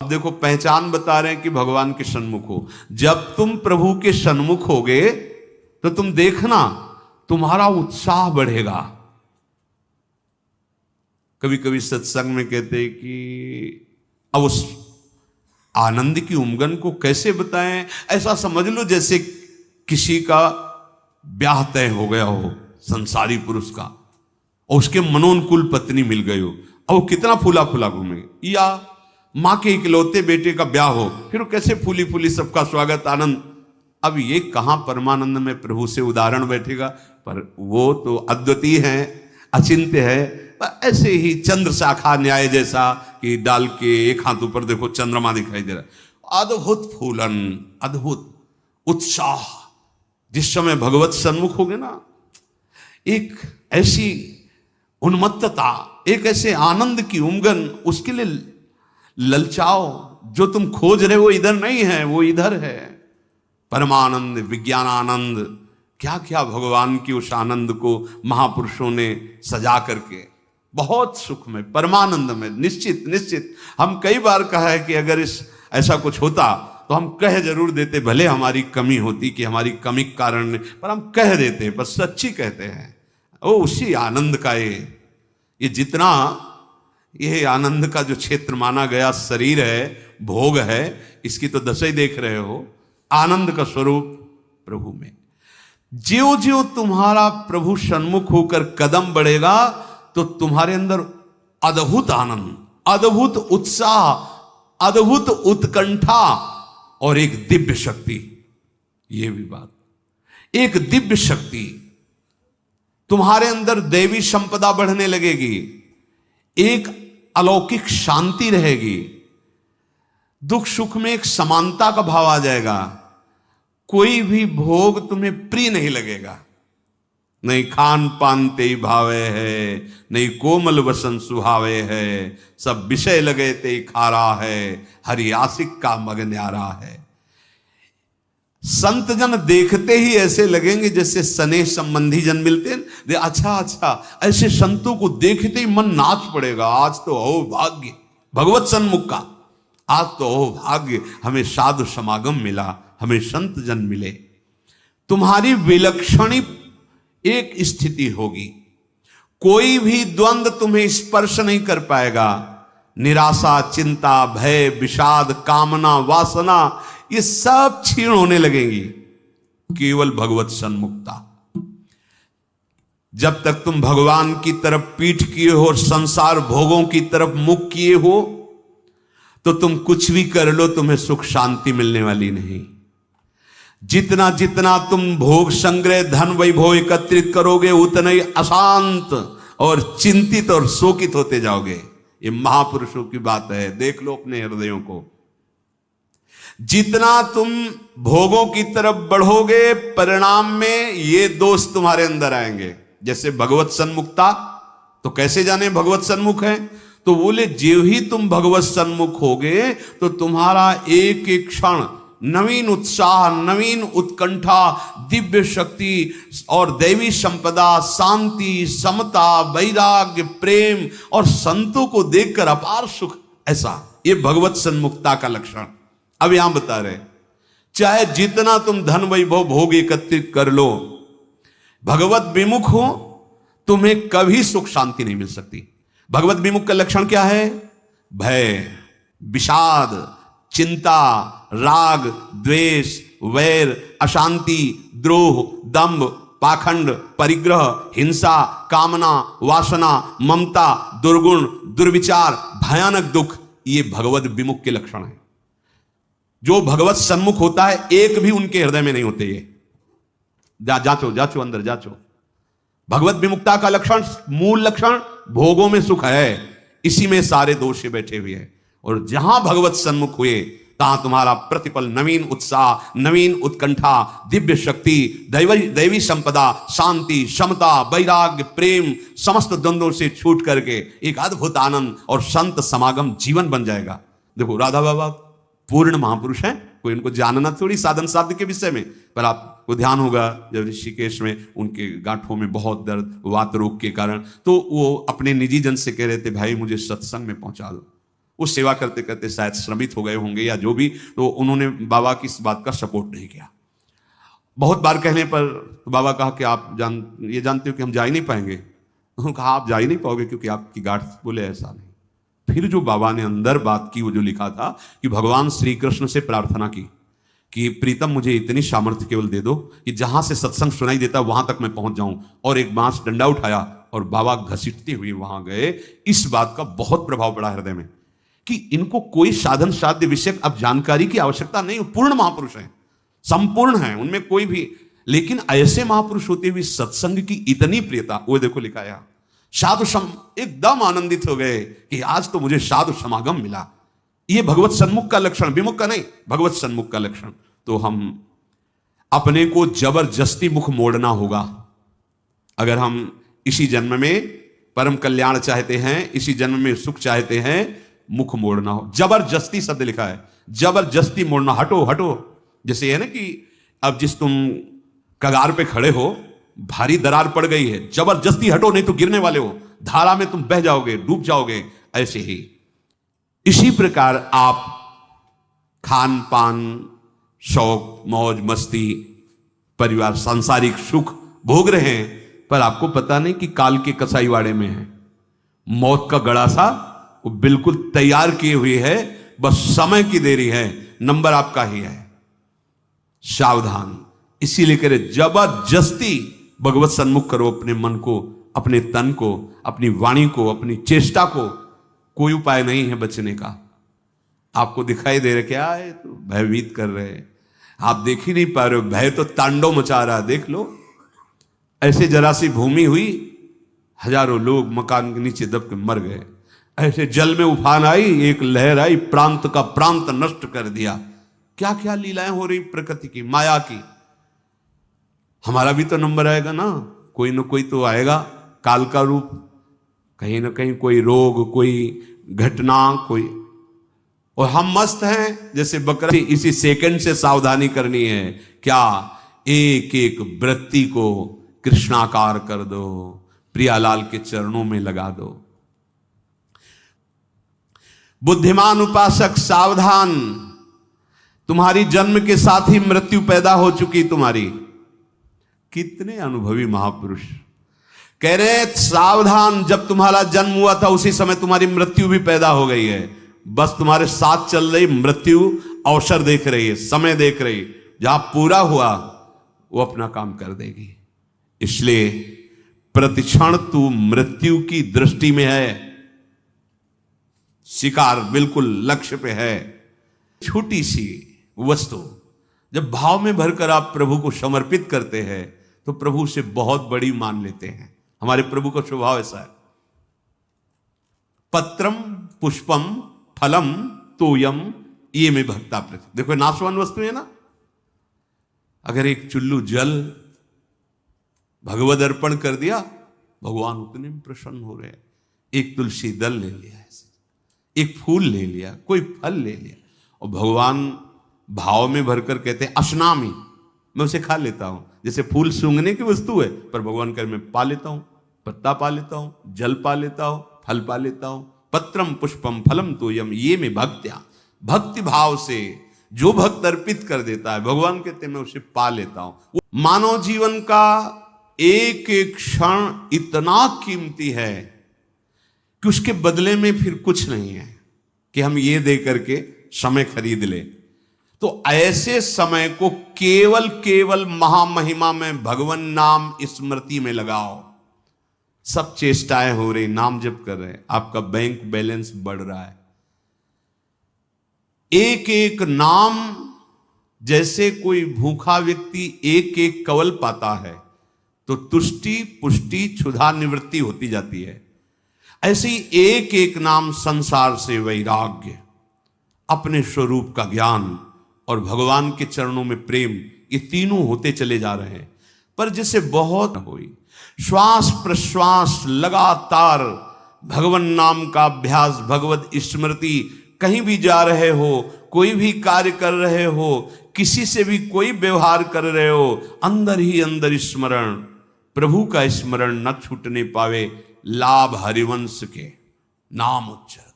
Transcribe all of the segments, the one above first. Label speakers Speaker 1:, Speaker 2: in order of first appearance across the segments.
Speaker 1: अब देखो पहचान बता रहे हैं कि भगवान के सन्मुख हो। जब तुम प्रभु के सन्मुख होगे तो तुम देखना तुम्हारा उत्साह बढ़ेगा। कभी कभी सत्संग में कहते हैं कि अब उस आनंद की उमंगन को कैसे बताएं। ऐसा समझ लो जैसे किसी का ब्याह तय हो गया हो संसारी पुरुष का और उसके मनोनुकूल पत्नी मिल गई हो, और वो कितना फूला फूला घूमे। या माँ के इकलौते बेटे का ब्याह हो, फिर वो कैसे फूली फूली सबका स्वागत आनंद। अब ये कहां परमानंद में प्रभु से उदाहरण बैठेगा, पर वो तो अद्वितीय है, अचिंत्य है। पर ऐसे ही चंद्र शाखा न्याय जैसा कि डाल के एक हाथ ऊपर देखो चंद्रमा दिखाई दे रहा है। अद्भुत फूलन, अद्भुत उत्साह। जिस समय भगवत सन्मुख होगे ना, एक ऐसी उन्मत्तता, एक ऐसे आनंद की उमंगन, उसके लिए ललचाओ। जो तुम खोज रहे हो इधर नहीं है, वो इधर है। परमानंद, विज्ञानानंद, क्या क्या भगवान की उस आनंद को महापुरुषों ने सजा करके बहुत सुख में, परमानंद में। निश्चित निश्चित हम कई बार कहा है कि अगर ऐसा कुछ होता तो हम कह जरूर देते, भले हमारी कमी होती कि हमारी कमी के कारण, पर हम कह देते, पर सच्ची कहते हैं। वो उसी आनंद का ये जितना ये आनंद का जो क्षेत्र माना गया शरीर है, भोग है, इसकी तो दशा ही देख रहे हो। आनंद का स्वरूप प्रभु में। ज्यों ज्यों तुम्हारा प्रभु सन्मुख होकर कदम बढ़ेगा तो तुम्हारे अंदर अद्भुत आनंद, अद्भुत उत्साह, अद्भुत उत्कंठा और एक दिव्य शक्ति। ये भी बात, एक दिव्य शक्ति तुम्हारे अंदर, दैवी संपदा बढ़ने लगेगी, एक अलौकिक शांति रहेगी, दुख सुख में एक समानता का भाव आ जाएगा। कोई भी भोग तुम्हें प्रिय नहीं लगेगा। नहीं खान पान ते भावे है, नहीं कोमल वसन सुहावे है, सब विषय लगे ते खारा है, हरि आशिक का मग न्यारा है। संत जन देखते ही ऐसे लगेंगे जैसे स्नेह संबंधी जन मिलते हैं। अच्छा अच्छा, ऐसे संतों को देखते ही मन नाच पड़ेगा। आज तो हो भाग्य भगवत सन्मुख का, आज तो हो भाग्य, हमें साधु समागम मिला, हमें संत जन मिले। तुम्हारी विलक्षणी एक स्थिति होगी, कोई भी द्वंद्व तुम्हें स्पर्श नहीं कर पाएगा। निराशा, चिंता, भय, विषाद, कामना, वासना, ये सब क्षीण होने लगेंगी। केवल भगवत सन्मुखता। जब तक तुम भगवान की तरफ पीठ किए हो और संसार भोगों की तरफ मुख किए हो, तो तुम कुछ भी कर लो, तुम्हें सुख शांति मिलने वाली नहीं। जितना जितना तुम भोग संग्रह, धन वैभव एकत्रित करोगे, उतना ही अशांत और चिंतित और शोकित होते जाओगे। ये महापुरुषों की बात है, देख लो अपने हृदयों को। जितना तुम भोगों की तरफ बढ़ोगे, परिणाम में ये दोष तुम्हारे अंदर आएंगे। जैसे भगवत सन्मुखता, तो कैसे जाने भगवत सन्मुख है? तो बोले ज्यों ही तुम भगवत सन्मुख होगे तो तुम्हारा एक एक क्षण नवीन उत्साह, नवीन उत्कंठा, दिव्य शक्ति और दैवी संपदा, शांति, समता, वैराग्य, प्रेम और संतों को देखकर अपार सुख। ऐसा ये भगवत सन्मुखता का लक्षण। अब यहां बता रहे, चाहे जितना तुम धन वैभव भोग एकत्रित कर लो, भगवत विमुख हो, तुम्हें कभी सुख शांति नहीं मिल सकती। भगवत विमुख का लक्षण क्या है? भय, विषाद, चिंता, राग, द्वेष, वैर, अशांति, द्रोह, दंभ, पाखंड, परिग्रह, हिंसा, कामना, वासना, ममता, दुर्गुण, दुर्विचार, भयानक दुख। ये भगवत विमुख के लक्षण है। जो भगवत सन्मुख होता है, एक भी उनके हृदय में नहीं होते। ये जाचो जाचो, अंदर जाचो। भगवत विमुक्ता का लक्षण, मूल लक्षण भोगों में सुख है, इसी में सारे दोष बैठे हुए हैं। और जहां भगवत सन्मुख हुए, तहां तुम्हारा प्रतिपल नवीन उत्साह, नवीन उत्कंठा, दिव्य शक्ति, दैवी संपदा, शांति, समता, वैराग्य, प्रेम, समस्त द्वंद्वों से छूट करके एक अद्भुत आनंद और संत समागम जीवन बन जाएगा। देखो राधा बाबा पूर्ण महापुरुष हैं, कोई उनको जानना थोड़ी साधन साध्य के विषय में, पर आपको ध्यान होगा जब ऋषिकेश में उनके गांठों में बहुत दर्द, वात रोग के कारण, तो वो अपने निजी जन से कह रहे थे, भाई मुझे सत्संग में पहुंचा दो। वो सेवा करते करते शायद श्रमित हो गए होंगे या जो भी, तो उन्होंने बाबा की इस बात का सपोर्ट नहीं किया। बहुत बार कहने पर तो बाबा कहा कि आप ये जानते हो कि हम जा ही नहीं पाएंगे। उन्होंने कहा आप जा ही नहीं पाओगे क्योंकि आपकी गांठ। बोले ऐसा नहीं। फिर जो बाबा ने अंदर बात की, वो जो लिखा था कि भगवान श्री कृष्ण से प्रार्थना की कि प्रीतम मुझे इतनी सामर्थ्य केवल दे दो कि जहां से सत्संग सुनाई देता वहां तक मैं पहुंच जाऊं, और एक बांस डंडा उठाया और बाबा घसीटते हुए वहां गए। इस बात का बहुत प्रभाव पड़ा हृदय में कि इनको कोई साधन साध्य विषय अब जानकारी की आवश्यकता नहीं, पूर्ण महापुरुष हैं, संपूर्ण हैं, उनमें कोई भी। लेकिन ऐसे महापुरुष होते हुए सत्संग की इतनी प्रियता, वो देखो लिखा है साधु एकदम आनंदित हो गए कि आज तो मुझे साधु समागम मिला। ये भगवत सन्मुख का लक्षण, विमुख का नहीं, भगवत सन्मुख का लक्षण। तो हम अपने को जबरदस्ती मुख मोड़ना होगा। अगर हम इसी जन्म में परम कल्याण चाहते हैं, इसी जन्म में सुख चाहते हैं, मुख मोड़ना हो। जबरदस्ती शब्द लिखा है, जबरदस्ती मोड़ना, हटो हटो। जैसे है ना कि अब जिस तुम कगार पे खड़े हो, भारी दरार पड़ गई है, जबरदस्ती हटो नहीं तो गिरने वाले हो, धारा में तुम बह जाओगे, डूब जाओगे। ऐसे ही इसी प्रकार आप खान पान, शौक, मौज मस्ती, परिवार, सांसारिक सुख भोग रहे हैं, पर आपको पता नहीं कि काल के कसाईवाड़े में है। मौत का गड़ासा वो बिल्कुल तैयार किए हुए है, बस समय की देरी है, नंबर आपका ही है। सावधान। इसीलिए करे जबरदस्ती भगवत सन्मुख करो अपने मन को, अपने तन को, अपनी वाणी को, अपनी चेष्टा को। कोई उपाय नहीं है बचने का। आपको दिखाई दे रहा क्या है, तो भयभीत कर रहे हैं, आप देख ही नहीं पा रहे हो, भय तो तांडव मचा रहा है। देख लो, ऐसे जरा सी भूमि हुई, हजारों लोग मकान के नीचे दब के मर गए। ऐसे जल में उफान आई, एक लहर आई, प्रांत का प्रांत नष्ट कर दिया। क्या क्या लीलाएं हो रही प्रकृति की, माया की। हमारा भी तो नंबर आएगा ना कोई तो आएगा, काल का रूप, कहीं ना कहीं कोई रोग, कोई घटना, कोई। और हम मस्त हैं जैसे बकरा। इसी सेकंड से सावधानी करनी है। क्या? एक एक वृत्ति को कृष्णाकार कर दो, प्रियालाल के चरणों में लगा दो। बुद्धिमान उपासक सावधान, तुम्हारी जन्म के साथ ही मृत्यु पैदा हो चुकी तुम्हारी। कितने अनुभवी महापुरुष कह रहे हैं सावधान, जब तुम्हारा जन्म हुआ था उसी समय तुम्हारी मृत्यु भी पैदा हो गई है। बस तुम्हारे साथ चल रही मृत्यु अवसर देख रही है, समय देख रही, जहां पूरा हुआ वो अपना काम कर देगी। इसलिए प्रतिक्षण तू मृत्यु की दृष्टि में है, शिकार बिल्कुल लक्ष्य पे है। छोटी सी वस्तु जब भाव में भरकर आप प्रभु को समर्पित करते हैं तो प्रभु से बहुत बड़ी मान लेते हैं। हमारे प्रभु का स्वभाव ऐसा है। पत्रम पुष्पम फलम तोयम ये में भक्ता प्रति। देखो नाशवान वस्तु है ना। अगर एक चुल्लू जल भगवद अर्पण कर दिया, भगवान उतने में प्रसन्न हो रहे हैं। एक तुलसी दल ले लिया, ऐसे एक फूल ले लिया, कोई फल ले लिया, और भगवान भाव में भरकर कहते हैं अश्नामी, मैं उसे खा लेता हूं। जैसे फूल सूंघने की वस्तु है, पर भगवान कह मैं पा लेता हूं, पत्ता पा लेता हूं, जल पा लेता हूं, फल पा लेता हूं। पत्रम पुष्पम फलम तोयम ये में भक्त्या, भक्ति भाव से जो भक्त अर्पित कर देता है, भगवान कहते मैं उसे पा लेता हूं। मानव जीवन का एक एक क्षण इतना कीमती है कि उसके बदले में फिर कुछ नहीं है कि हम ये दे करके समय खरीद ले। तो ऐसे समय को केवल केवल महामहिमा में भगवान नाम स्मृति में लगाओ। सब चेष्टाएं हो रही, नाम जप कर रहे हैं, आपका बैंक बैलेंस बढ़ रहा है। एक एक नाम, जैसे कोई भूखा व्यक्ति एक एक कवल पाता है तो तुष्टि पुष्टि क्षुधा निवृत्ति होती जाती है। ऐसे ही एक एक नाम संसार से वैराग्य, अपने स्वरूप का ज्ञान और भगवान के चरणों में प्रेम, ये तीनों होते चले जा रहे हैं। पर जिसे बहुत हुई, श्वास प्रश्वास लगातार भगवान नाम का अभ्यास, भगवत स्मृति, कहीं भी जा रहे हो, कोई भी कार्य कर रहे हो, किसी से भी कोई व्यवहार कर रहे हो, अंदर ही अंदर स्मरण, प्रभु का स्मरण न छूटने पावे। लाभ हरिवंश के नाम उच्चर,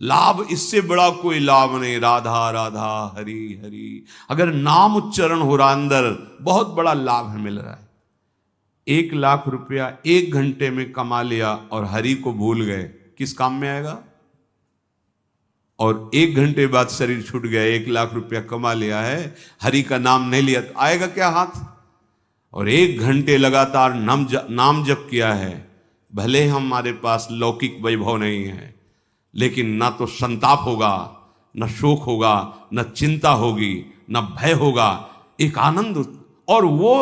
Speaker 1: लाभ इससे बड़ा कोई लाभ नहीं। राधा राधा हरि हरि, अगर नाम उच्चारण हो रहा अंदर, बहुत बड़ा लाभ मिल रहा है। 1,00,000 रुपया 1 घंटे में कमा लिया और हरि को भूल गए, किस काम में आएगा? और 1 घंटे बाद शरीर छूट गया, 1,00,000 रुपया कमा लिया है, हरि का नाम नहीं लिया, तो आएगा क्या हाथ? और 1 घंटे लगातार नाम जप किया है, भले हमारे पास लौकिक वैभव नहीं है, लेकिन ना तो संताप होगा, न शोक होगा, न चिंता होगी, न भय होगा, एक आनंद, और वो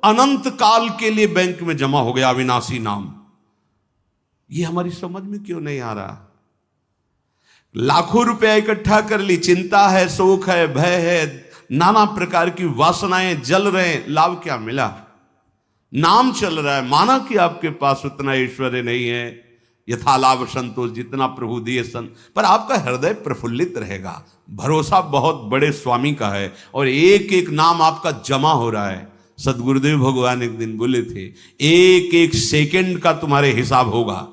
Speaker 1: अनंत काल के लिए बैंक में जमा हो गया अविनाशी नाम। ये हमारी समझ में क्यों नहीं आ रहा? लाखों रुपया इकट्ठा कर ली, चिंता है, शोक है, भय है, नाना प्रकार की वासनाएं जल रहे हैं, लाभ क्या मिला? नाम चल रहा है, माना कि आपके पास उतना ऐश्वर्य नहीं है, यथालाभ संतोष जितना प्रभु दिए पर आपका हृदय प्रफुल्लित रहेगा, भरोसा बहुत बड़े स्वामी का है, और एक एक नाम आपका जमा हो रहा है। सदगुरुदेव भगवान एक दिन बोले थे, एक एक सेकंड का तुम्हारे हिसाब होगा।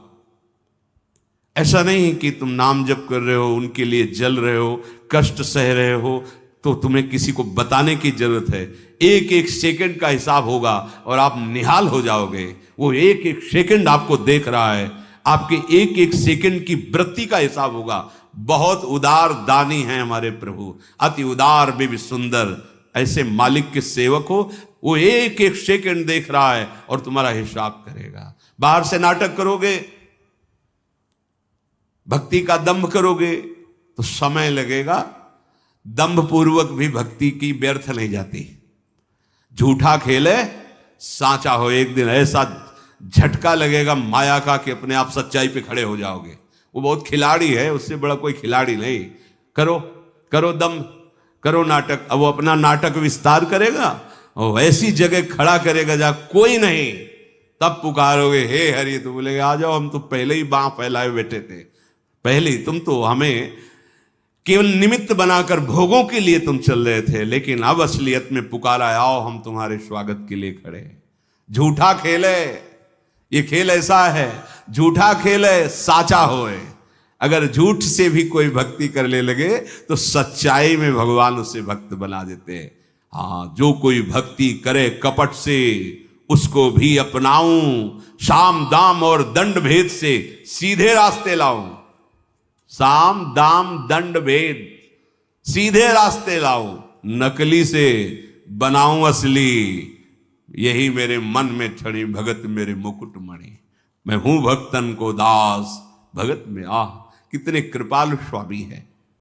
Speaker 1: ऐसा नहीं कि तुम नाम जप कर रहे हो, उनके लिए जल रहे हो, कष्ट सह रहे हो, तो तुम्हें किसी को बताने की जरूरत है। एक एक सेकंड का हिसाब होगा और आप निहाल हो जाओगे। वो एक एक सेकंड आपको देख रहा है, आपके एक एक सेकंड की वृत्ति का हिसाब होगा। बहुत उदार दानी हैं हमारे प्रभु, अति उदार भी सुंदर। ऐसे मालिक के सेवक हो, वो एक एक सेकंड देख रहा है और तुम्हारा हिसाब करेगा। बाहर से नाटक करोगे, भक्ति का दंभ करोगे तो समय लगेगा, दंभ पूर्वक भी भक्ति की व्यर्थ नहीं जाती। झूठा खेले साचा हो, एक दिन ऐसा झटका लगेगा माया का कि अपने आप सच्चाई पे खड़े हो जाओगे। वो बहुत खिलाड़ी है, उससे बड़ा कोई खिलाड़ी नहीं। करो करो दंभ, करो नाटक। अब वो अपना नाटक विस्तार करेगा और ऐसी जगह खड़ा करेगा जहां कोई नहीं, तब पुकारोगे हे हरि, तो बोलेगे आ जाओ, हम तो पहले ही बांह फैलाए बैठे थे, पहले ही तुम तो हमें केवल निमित्त बनाकर भोगों के लिए तुम चल रहे थे, लेकिन अब असलियत में पुकारा, आओ हम तुम्हारे स्वागत के लिए खड़े हैं। झूठा खेले, ये खेल ऐसा है, झूठा खेले साचा होए। अगर झूठ से भी कोई भक्ति करने लगे तो सच्चाई में भगवान उसे भक्त बना देते हैं। हाँ, जो कोई भक्ति करे कपट से, उसको भी अपनाऊं, साम दाम और दंड भेद से सीधे रास्ते लाऊं। साम दाम दंड भेद, सीधे रास्ते लाऊं, नकली से बनाऊं असली। यही मेरे मन में छड़ी भगत मेरे मुकुट मणि। मैं हूं भक्तन को दास, भगत में आह, कितने कृपालु स्वामी है।